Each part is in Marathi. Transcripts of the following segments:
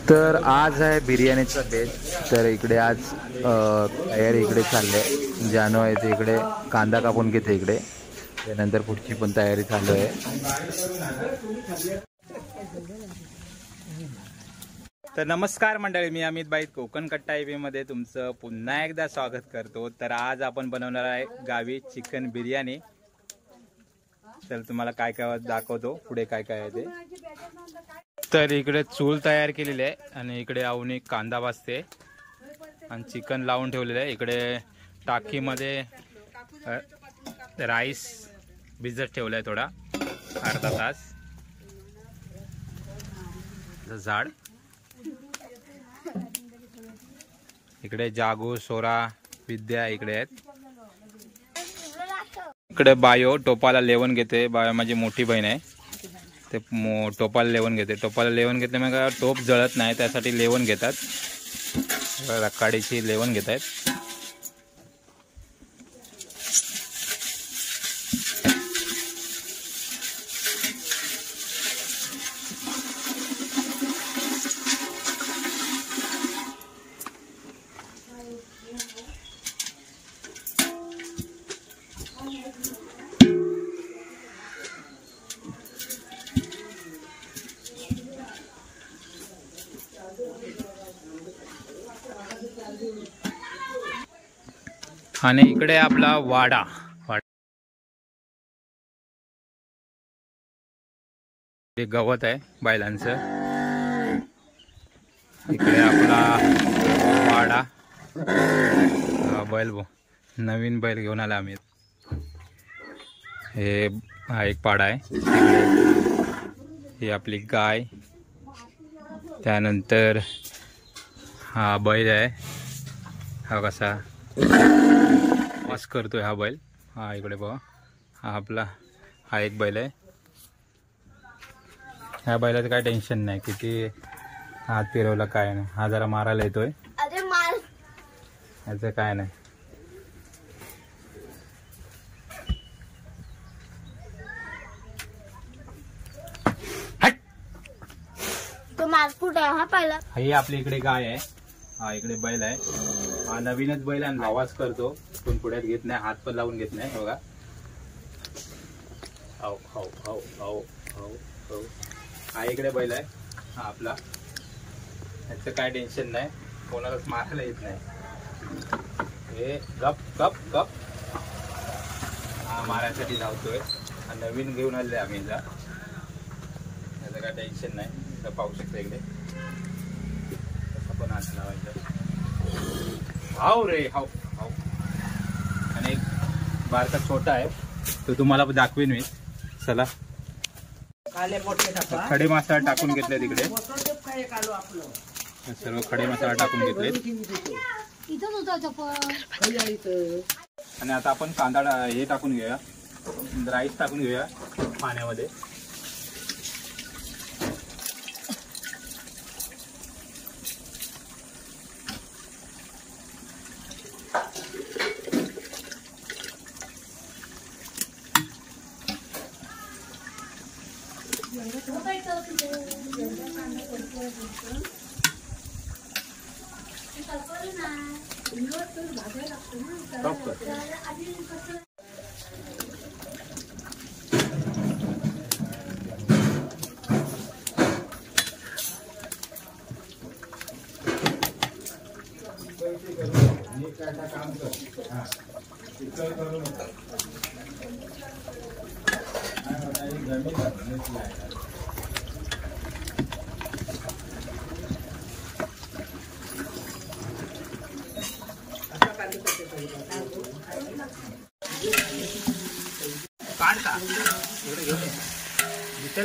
तर आज आहे बिर्याणीचा बेत. तर इकडे आज तयारी इकडे चालले. जानू आहे ते इकडे कांदा कापून घेते इकडे. त्यानंतर पुढची पण तयारी चालू आहे. तर नमस्कार मंडळी, मी अमित बाईत कोकण कट्टा TV मध्ये तुमचं पुन्हा एकदा स्वागत करतो. तर आज आपण बनवणार आहे गावी चिकन बिर्याणी. तर तुम्हाला काय काय दाखवतो पुढे काय काय आहे ते. तर इकडे चूल तयार केलेली आहे आणि इकडे अवनी कांदा भाजते आणि चिकन लावून ठेवलेलं आहे. इकडे टाकीमध्ये राईस भिजत ठेवला आहे थोडा अर्धा तास. झाड इकडे जागू सोरा विद्या इकडे आहेत. इकडे बायो टोपाला लेवण घेते. बायो माझी मोठी बहीण आहे. ते टोपाला लेवण घेते. टोपाला लेवण घेतले मग टोप जळत नाही त्यासाठी लेवण घेतात. रक्काडीची लेवण घेत आहेत. आणि इकडे आपला वाडा गवत आहे बैलांचं. इकडे आपला वाडा बैल नवीन बैल घेऊन आला आम्ही. हे हा एक पाडा आहे. ही आपली गाय. त्यानंतर हा बैल आहे. हा कसा वास करतोय हा बैल. हा इकडे बघा हा आपला हा एक बैल आहे. ह्या बैलाचं काय टेन्शन नाही. किती हात फिरवला काय नाही. हा जरा मारायला येतोय. ह्याचं काय नाही. ही आपली इकडे गाय आहे. हा इकडे बैल आहे. हा नवीनच बैल आहे. आवाज करतो पण पुढ्यात घेत नाही. हात पण लावून घेत नाही. बघा हाव हाव हाव हाव हाव हाव. हा इकडे बैल आहे. हा आपला ह्याचं काय टेन्शन नाही. कोणालाच मारायला येत नाही. हे गप गप गप हा मारायसाठी धावतोय. हा नवीन घेऊन आले आम्ही. ह्याचं काय टेन्शन नाही. तर पाहू शकता इकडे पण हात लावायचं. हाव रे हाव हाव. आणि एक बारका छोटा आहे तो तुम्हाला दाखवीन मी. चला खडे मसाला टाकून घेतले तिकडे. सर्व खडे मसाला टाकून घेतले. आणि आता आपण कांदा हे टाकून घेऊया. राईस टाकून घेऊया पाण्यामध्ये.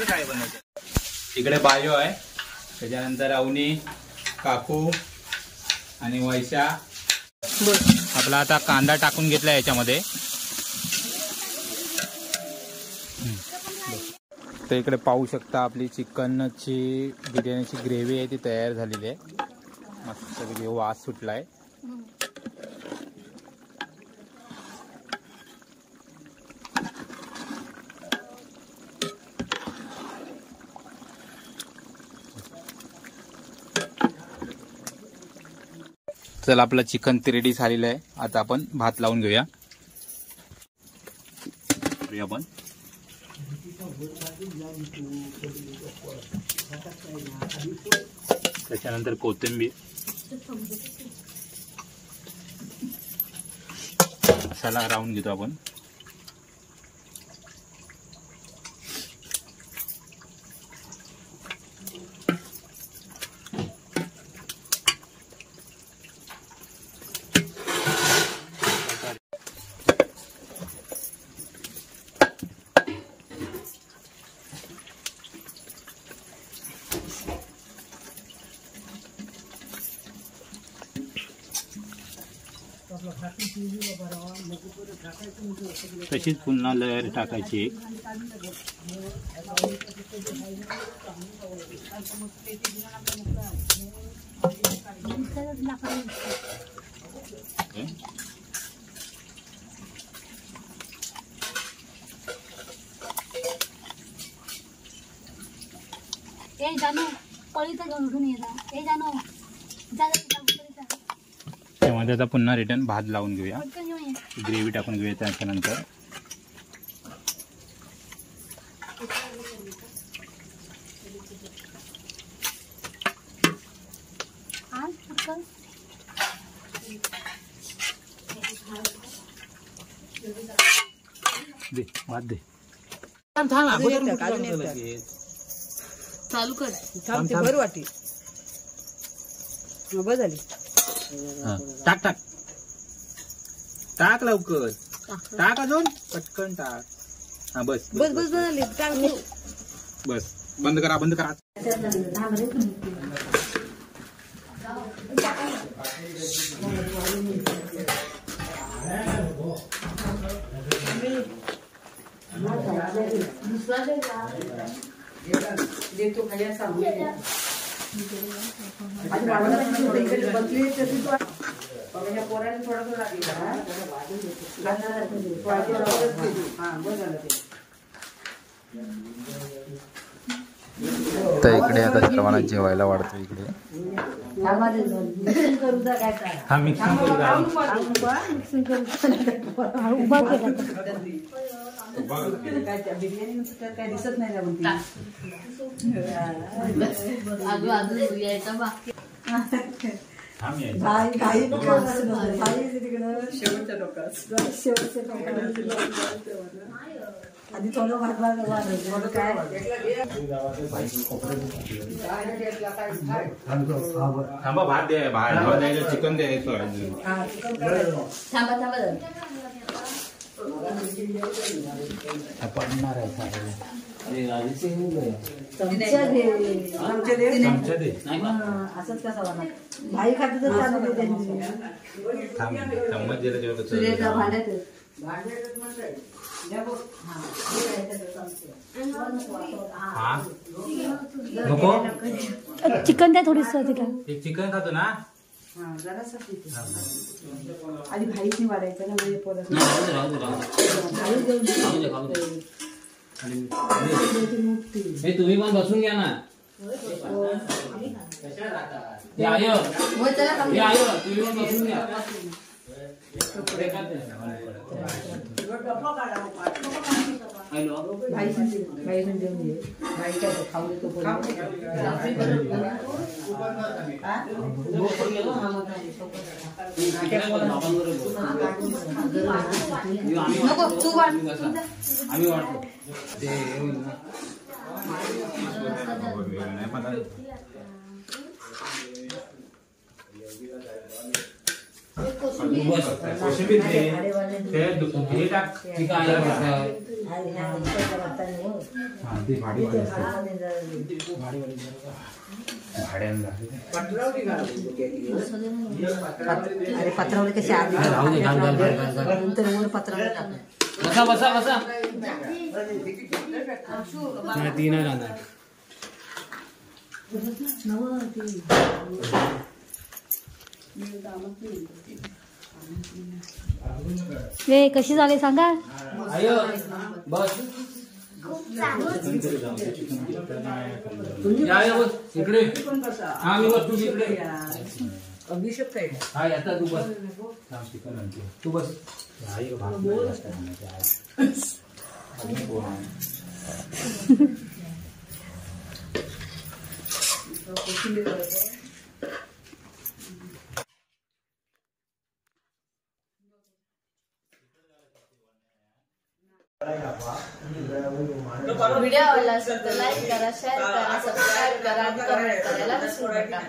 काय बनवायचं इकडे बायो आहे. त्याच्यानंतर अवनी काकू आणि वैशा. आपला आता कांदा टाकून घेतला याच्यामध्ये. तर इकडे पाहू शकता आपली चिकनची बिर्याणीची ग्रेव्ही आहे ती तयार झालेली आहे. मस्त वास सुटलाय. चल आपलं चिकन ते रेडी झालेलं आहे. आता आपण भात लावून घेऊया. आपण त्याच्यानंतर कोथिंबीर, मसाला राहून घेतो आपण. तशीच पुन्हा लेअर टाकायची एक. त्यामध्ये आता पुन्हा रिटर्न भात लावून घेऊया. ग्रेव्ही टाकून घेऊया. त्याच्यानंतर दे भात दे. चालू कर. भर वाटी बस झाली. टाक टाक टाक लवकर टाक. अजून पटकन टाक. हा बस बस बस झाली. बस. बंद करा बंद करा. देतो खाली सांगू. तर इकडे आता सर्वांना जेवायला वाढतो. इकडे हा मिक्सिंग करू द्या. काय दिसत नाही शेवटच्या टोकात आधी थोडं काय थांबा. भात दे. भात द्यायचं. चिकन द्यायचं. थांबा थांबा. पडणार आहे. असंच कसा वाटणार. भाई खाते तर नको. चिकन द्या थोडीस. चिकन खातो ना. जरासा आधी भाईची वाढायचं ना. म्हणजे परत तुम्ही पण बसून घ्या ना. तुम्ही पण बसून घ्या. आम्ही वाटतो ते अरे पत्रावली कशी आधी नंतर वर पत्रावली टाकलं. बसा बसा बसा. ती नाही राहणार. वे कशी झाली सांगा. आयो बस. या बस इकडे. हा मी बस तू इकडे. अभिषेक काय हा आता तू बस थांब, चिकन आणते. तू बस आई गं, भात नाही जास्त आणायचं आहे. अजून कोण आहे? व्हिडिओ आवडला असेल तर लाईक करा, शेअर करा, सबस्क्राईब करा आणि कमेंट करायला विसरू नका.